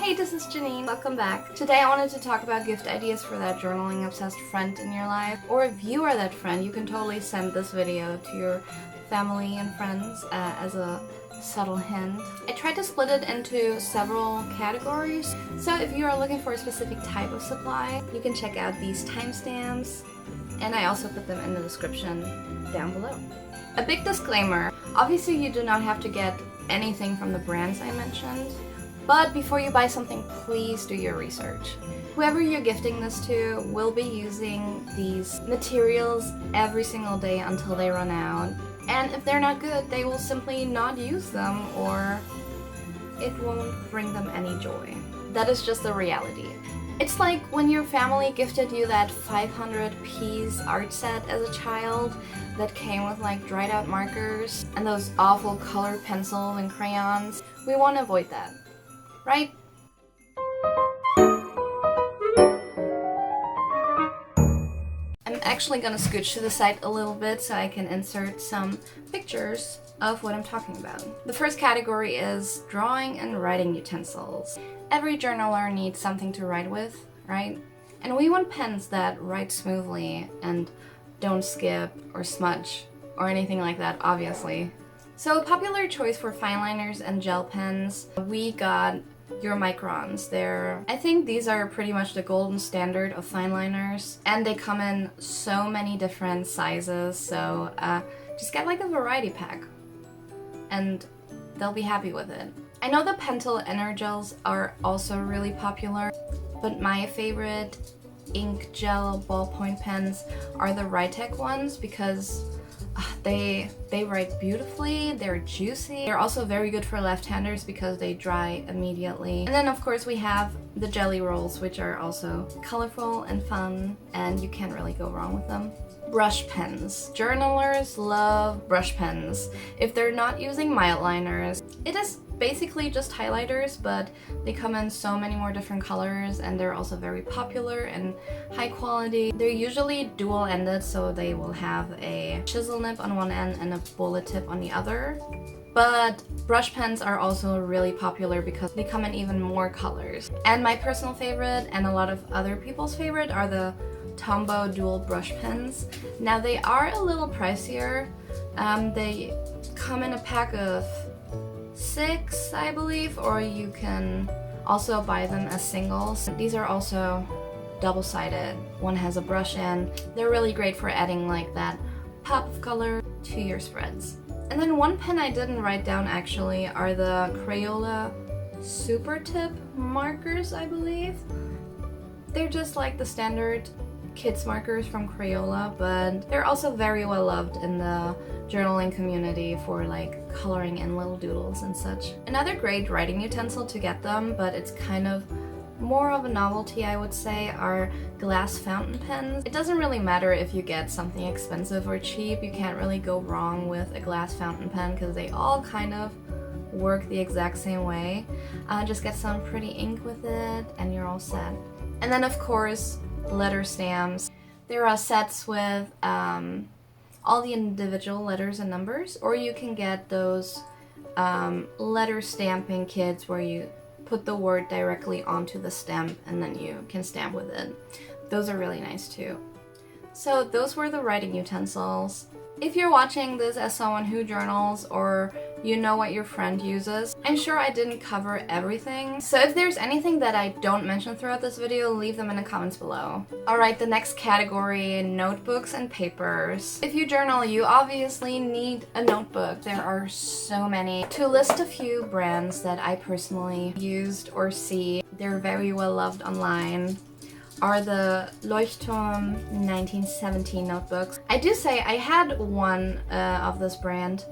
Hey, this is Janine. Welcome back. Today I wanted to talk about gift ideas for that journaling obsessed friend in your life. Or if you are that friend, you can totally send this video to your family and friends as a subtle hint. I tried to split it into several categories. So if you are looking for a specific type of supply, you can check out these timestamps. And I also put them in the description down below. A big disclaimer, obviously you do not have to get anything from the brands I mentioned. But before you buy something, please do your research. Whoever you're gifting this to will be using these materials every single day until they run out. And if they're not good, they will simply not use them or it won't bring them any joy. That is just the reality. It's like when your family gifted you that 500-piece art set as a child that came with like dried out markers and those awful colored pencils and crayons. We want to avoid that. Right? I'm actually gonna scooch to the side a little bit so I can insert some pictures of what I'm talking about. The first category is drawing and writing utensils. Every journaler needs something to write with, right? And we want pens that write smoothly and don't skip or smudge or anything like that, obviously. So a popular choice for fine liners and gel pens, we got your microns. I think these are pretty much the golden standard of fine liners, and they come in so many different sizes, so just get like a variety pack and they'll be happy with it. I know the Pentel Energels are also really popular, but my favorite ink gel ballpoint pens are the Rytec ones because they write beautifully, they're juicy. They're also very good for left-handers because they dry immediately. And then of course we have the jelly rolls, which are also colorful and fun, and you can't really go wrong with them. Brush pens. Journalers love brush pens. If they're not using mild liners, it is basically just highlighters, but they come in so many more different colors and they're also very popular and high quality. They're usually dual-ended, so they will have a chisel nib on one end and a bullet tip on the other. But brush pens are also really popular because they come in even more colors. And my personal favorite, and a lot of other people's favorite, are the Tombow dual brush pens. Now they are a little pricier. They come in a pack of 6, I believe, or you can also buy them as singles. These are also double-sided. One has a brush in. They're really great for adding like that pop of color to your spreads. And then one pen I didn't write down actually are the Crayola Super Tip markers, I believe. They're just like the standard kids markers from Crayola, but they're also very well loved in the journaling community for like coloring in little doodles and such. Another great writing utensil to get them, but it's kind of more of a novelty I would say, are glass fountain pens. It doesn't really matter if you get something expensive or cheap, you can't really go wrong with a glass fountain pen because they all kind of work the exact same way. Just get some pretty ink with it and you're all set. And then of course, letter stamps. There are sets with all the individual letters and numbers, or you can get those letter stamping kits where you put the word directly onto the stamp and then you can stamp with it. Those are really nice too. So those were the writing utensils. If you're watching this as someone who journals or you know what your friend uses, I'm sure I didn't cover everything. So if there's anything that I don't mention throughout this video, leave them in the comments below. Alright, the next category, notebooks and papers. If you journal, you obviously need a notebook. There are so many. To list a few brands that I personally used or see, they're very well loved online, are the Leuchtturm 1917 notebooks. I do say I had one of this brand,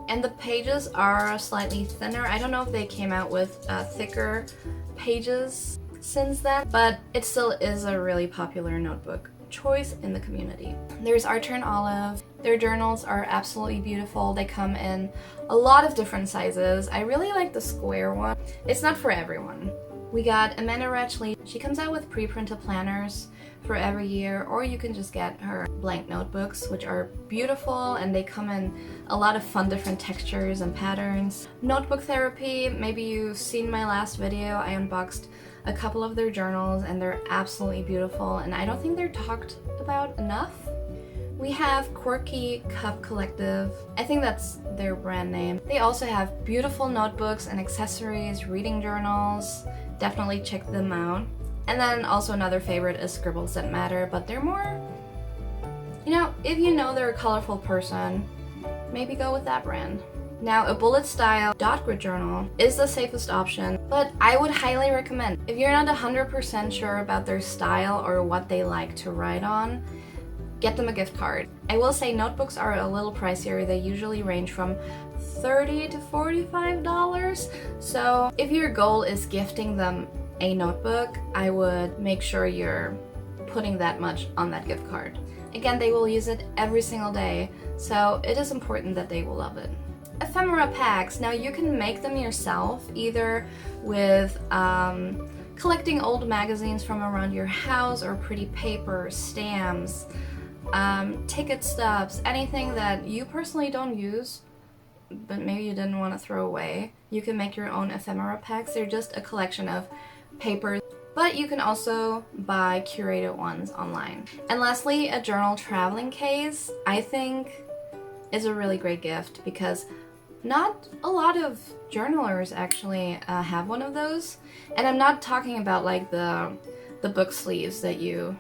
and the pages are slightly thinner. I don't know if they came out with thicker pages since then, but it still is a really popular notebook choice in the community. There's Archer and Olive. Their journals are absolutely beautiful. They come in a lot of different sizes. I really like the square one. It's not for everyone. We got Amanda Ratchley. She comes out with pre-printed planners for every year, or you can just get her blank notebooks, which are beautiful and they come in a lot of fun different textures and patterns. Notebook Therapy, maybe you've seen my last video. I unboxed a couple of their journals and they're absolutely beautiful, and I don't think they're talked about enough. We have Quirky Cup Collective. I think that's their brand name. They also have beautiful notebooks and accessories, reading journals. Definitely check them out. And then also another favorite is Scribbles That Matter, but they're more, you know, if you know they're a colorful person, maybe go with that brand. Now, a bullet style dot grid journal is the safest option, but I would highly recommend, if you're not 100% sure about their style or what they like to write on, get them a gift card. I will say notebooks are a little pricier. They usually range from $30 to $45. So if your goal is gifting them a notebook, I would make sure you're putting that much on that gift card. Again, they will use it every single day, so it is important that they will love it. Ephemera packs. Now you can make them yourself, either with collecting old magazines from around your house or pretty paper, stamps, ticket stubs, anything that you personally don't use but maybe you didn't want to throw away. You can make your own ephemera packs. They're just a collection of papers, but you can also buy curated ones online. And lastly, a journal traveling case, I think, is a really great gift because not a lot of journalers actually have one of those. And I'm not talking about like the book sleeves that you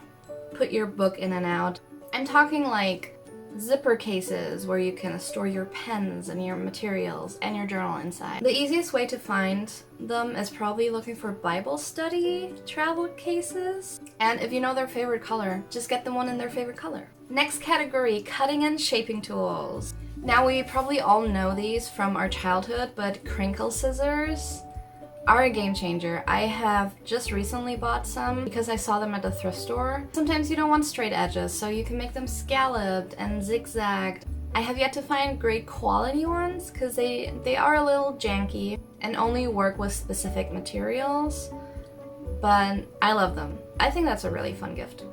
put your book in and out. I'm talking like zipper cases where you can store your pens and your materials and your journal inside. The easiest way to find them is probably looking for Bible study travel cases. And if you know their favorite color, just get them one in their favorite color. Next category, cutting and shaping tools. Now we probably all know these from our childhood, but crinkle scissors are a game changer. I have just recently bought some because I saw them at the thrift store. Sometimes you don't want straight edges, so you can make them scalloped and zigzagged. I have yet to find great quality ones because they are a little janky and only work with specific materials, but I love them. I think that's a really fun gift.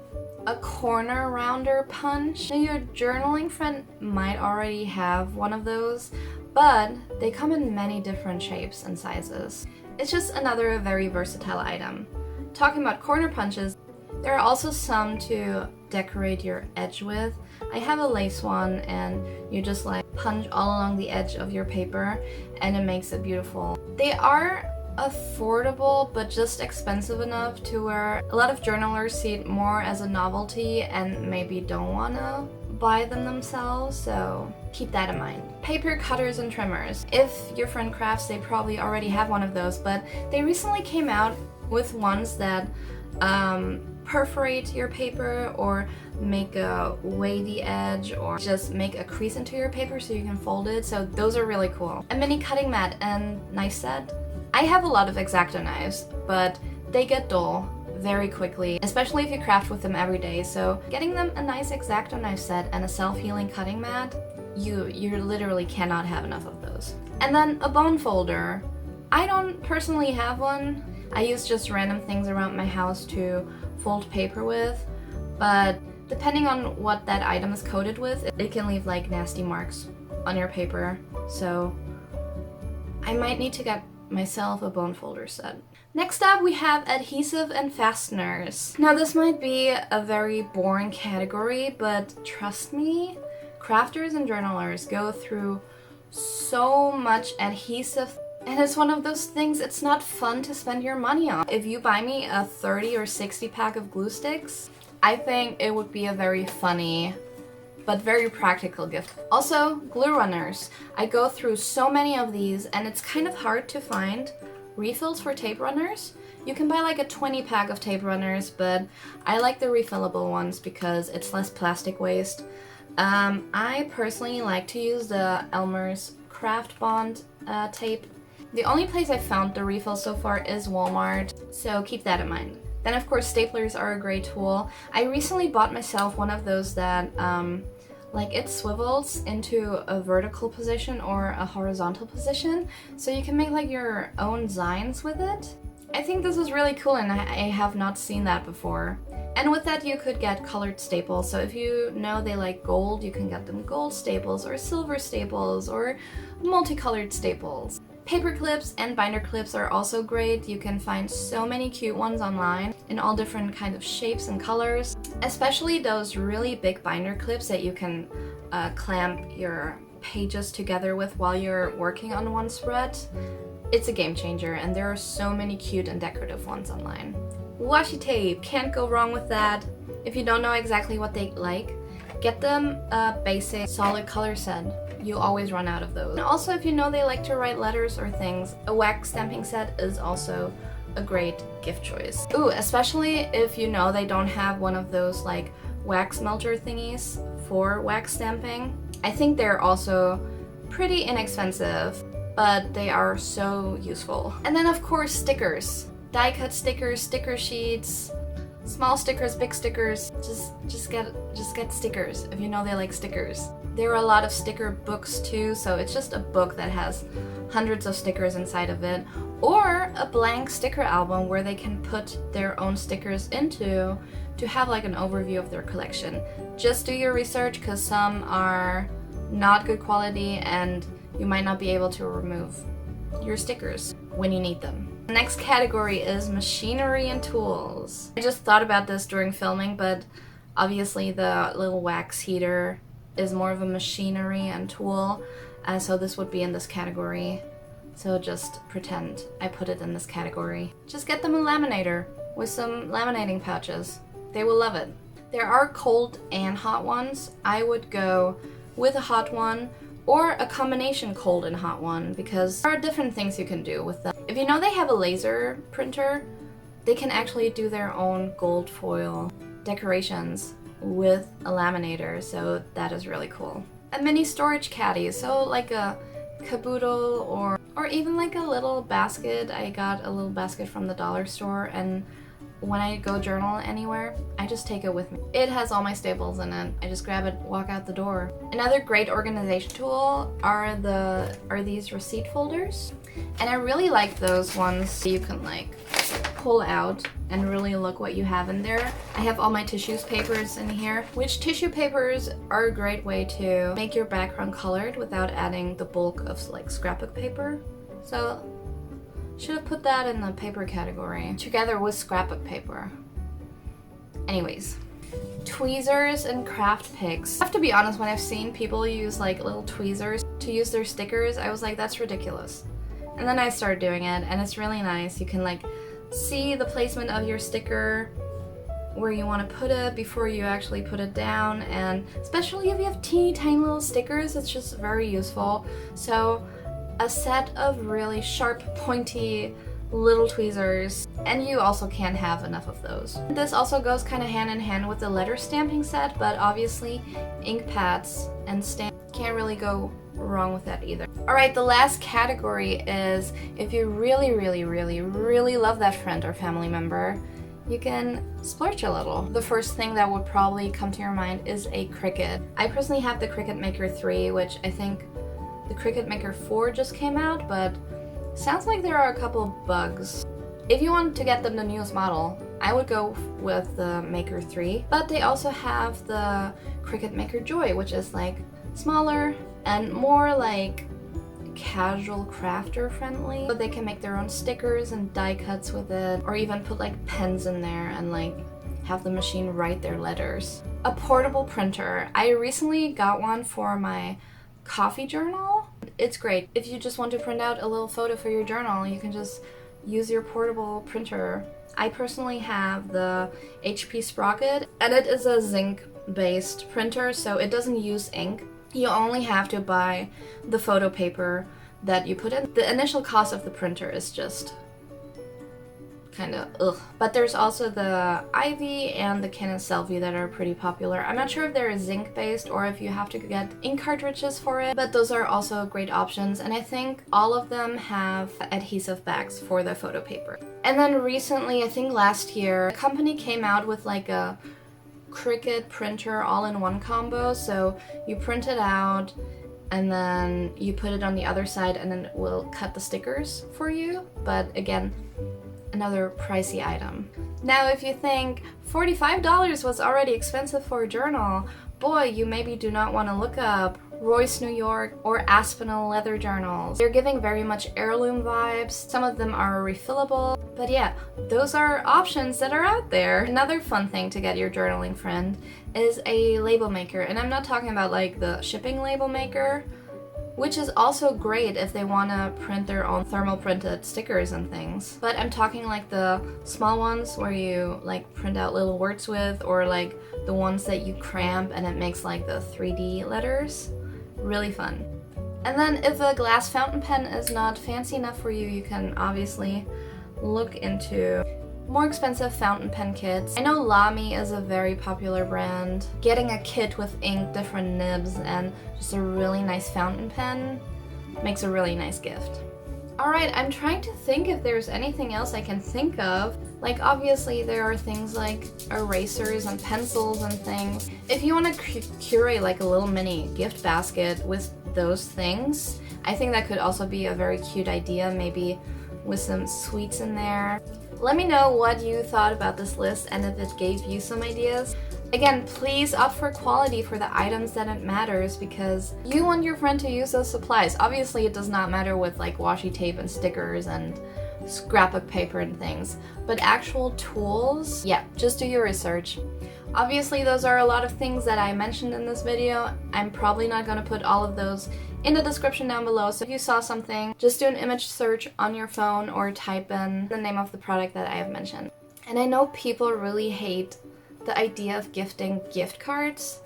A corner rounder punch. Now, your journaling friend might already have one of those, but they come in many different shapes and sizes. It's just another very versatile item. Talking about corner punches, there are also some to decorate your edge with. I have a lace one and you just like punch all along the edge of your paper and it makes it beautiful. They are affordable but just expensive enough to where a lot of journalers see it more as a novelty and maybe don't want to buy them themselves, so keep that in mind. Paper cutters and trimmers. If your friend crafts, they probably already have one of those, but they recently came out with ones that perforate your paper or make a wavy edge or just make a crease into your paper so you can fold it, so those are really cool. A mini cutting mat and knife set. I have a lot of X-Acto knives, but they get dull very quickly, especially if you craft with them every day, so getting them a nice X-Acto knife set and a self-healing cutting mat, you literally cannot have enough of those. And then a bone folder. I don't personally have one. I use just random things around my house to fold paper with, but depending on what that item is coated with, it can leave like nasty marks on your paper, so I might need to get myself a bone folder set. Next up, we have adhesive and fasteners. Now this might be a very boring category, but trust me, crafters and journalers go through so much adhesive, and it's one of those things it's not fun to spend your money on. If you buy me a 30 or 60 pack of glue sticks, I think it would be a very funny but very practical gift. Also, glue runners. I go through so many of these and it's kind of hard to find refills for tape runners. You can buy like a 20 pack of tape runners, but I like the refillable ones because it's less plastic waste. I personally like to use the Elmer's Craft Bond tape. The only place I found the refills so far is Walmart, so keep that in mind. Then of course staplers are a great tool. I recently bought myself one of those that like it swivels into a vertical position or a horizontal position, so you can make like your own designs with it. I think this is really cool and I have not seen that before. And with that you could get colored staples. So if you know they like gold, you can get them gold staples or silver staples or multicolored staples. Paper clips and binder clips are also great. You can find so many cute ones online in all different kind of shapes and colors. Especially those really big binder clips that you can clamp your pages together with while you're working on one spread. It's a game changer and there are so many cute and decorative ones online. Washi tape, can't go wrong with that. If you don't know exactly what they like, get them a basic solid color set. You always run out of those. And also if you know they like to write letters or things, a wax stamping set is also a great gift choice. Ooh, especially if you know they don't have one of those like wax melter thingies for wax stamping. I think they're also pretty inexpensive, but they are so useful. And then of course stickers. Die cut stickers, sticker sheets, small stickers, big stickers. Just get stickers if you know they like stickers. There are a lot of sticker books too, so it's just a book that has hundreds of stickers inside of it, or a blank sticker album where they can put their own stickers into to have like an overview of their collection. Just do your research because some are not good quality and you might not be able to remove your stickers when you need them. The next category is machinery and tools. I just thought about this during filming, but obviously the little wax heater is more of a machinery and tool, so this would be in this category. So just pretend I put it in this category. Just get them a laminator with some laminating pouches. They will love it. There are cold and hot ones. I would go with a hot one or a combination cold and hot one because there are different things you can do with them. If you know they have a laser printer, they can actually do their own gold foil decorations with a laminator, so that is really cool. A mini storage caddy, so like a caboodle or even like a little basket. I got a little basket from the dollar store, and when I go journal anywhere, I just take it with me. It has all my staples in it. I just grab it, walk out the door. Another great organization tool are these receipt folders. And I really like those ones so you can like pull out and really look what you have in there. I have all my tissues papers in here, which tissue papers are a great way to make your background colored without adding the bulk of like scrapbook paper. So should have put that in the paper category together with scrapbook paper. Anyways, tweezers and craft picks. I have to be honest, when I've seen people use like little tweezers to use their stickers, I was like, that's ridiculous. And then I started doing it and it's really nice. You can like see the placement of your sticker, where you want to put it before you actually put it down, and especially if you have teeny tiny little stickers, it's just very useful. So a set of really sharp, pointy little tweezers, and you also can't have enough of those. This also goes kind of hand in hand with the letter stamping set, but obviously ink pads and stamps can't really go wrong with that either. Alright, the last category is if you really love that friend or family member, you can splurge a little. The first thing that would probably come to your mind is a Cricut. I personally have the Cricut Maker 3, which I think the Cricut Maker 4 just came out, but sounds like there are a couple bugs. If you want to get them the newest model, I would go with the Maker 3, but they also have the Cricut Maker Joy, which is like smaller and more like casual crafter friendly. But they can make their own stickers and die cuts with it, or even put like pens in there and like have the machine write their letters. A portable printer. I recently got one for my coffee journal. It's great. If you just want to print out a little photo for your journal, you can just use your portable printer. I personally have the HP Sprocket, and it is a zinc based printer, so it doesn't use ink. You only have to buy the photo paper that you put in. The initial cost of the printer is just kind of ugh. But there's also the Ivy and the Canon Selfie that are pretty popular. I'm not sure if they're zinc based or if you have to get ink cartridges for it, but those are also great options, and I think all of them have adhesive bags for the photo paper. And then recently, I think last year, a company came out with like a Cricut printer all-in-one combo, so you print it out and then you put it on the other side and then it will cut the stickers for you. But again, another pricey item. Now, if you think $45 was already expensive for a journal, boy, you maybe do not want to look up Royce, New York, or Aspinall leather journals. They're giving very much heirloom vibes. Some of them are refillable. But yeah, those are options that are out there. Another fun thing to get your journaling friend is a label maker. And I'm not talking about like the shipping label maker, which is also great if they want to print their own thermal printed stickers and things. But I'm talking like the small ones where you like print out little words with, or like the ones that you cramp and it makes like the 3D letters. Really fun. And then if a glass fountain pen is not fancy enough for you, you can obviously look into more expensive fountain pen kits. I know Lamy is a very popular brand. Getting a kit with ink, different nibs, and just a really nice fountain pen makes a really nice gift. Alright, I'm trying to think if there's anything else I can think of. Like, obviously there are things like erasers and pencils and things. If you want to curate like a little mini gift basket with those things, I think that could also be a very cute idea, maybe with some sweets in there. Let me know what you thought about this list and if it gave you some ideas. Again, please opt for quality for the items that it matters, because you want your friend to use those supplies. Obviously it does not matter with like washi tape and stickers and scrapbook paper and things, but actual tools, yeah, just do your research. Obviously those are a lot of things that I mentioned in this video. I'm probably not going to put all of those in the description down below, so if you saw something, just do an image search on your phone or type in the name of the product that I have mentioned. And I know people really hate the idea of gifting gift cards,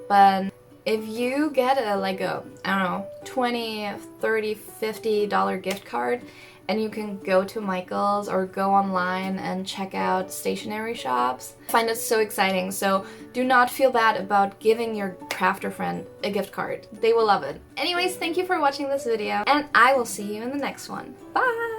but if you get a like a, I don't know, $20, $30, $50 gift card, and you can go to Michael's or go online and check out stationery shops, I find it so exciting. So do not feel bad about giving your crafter friend a gift card. They will love it. Anyways, thank you for watching this video, and I will see you in the next one. Bye!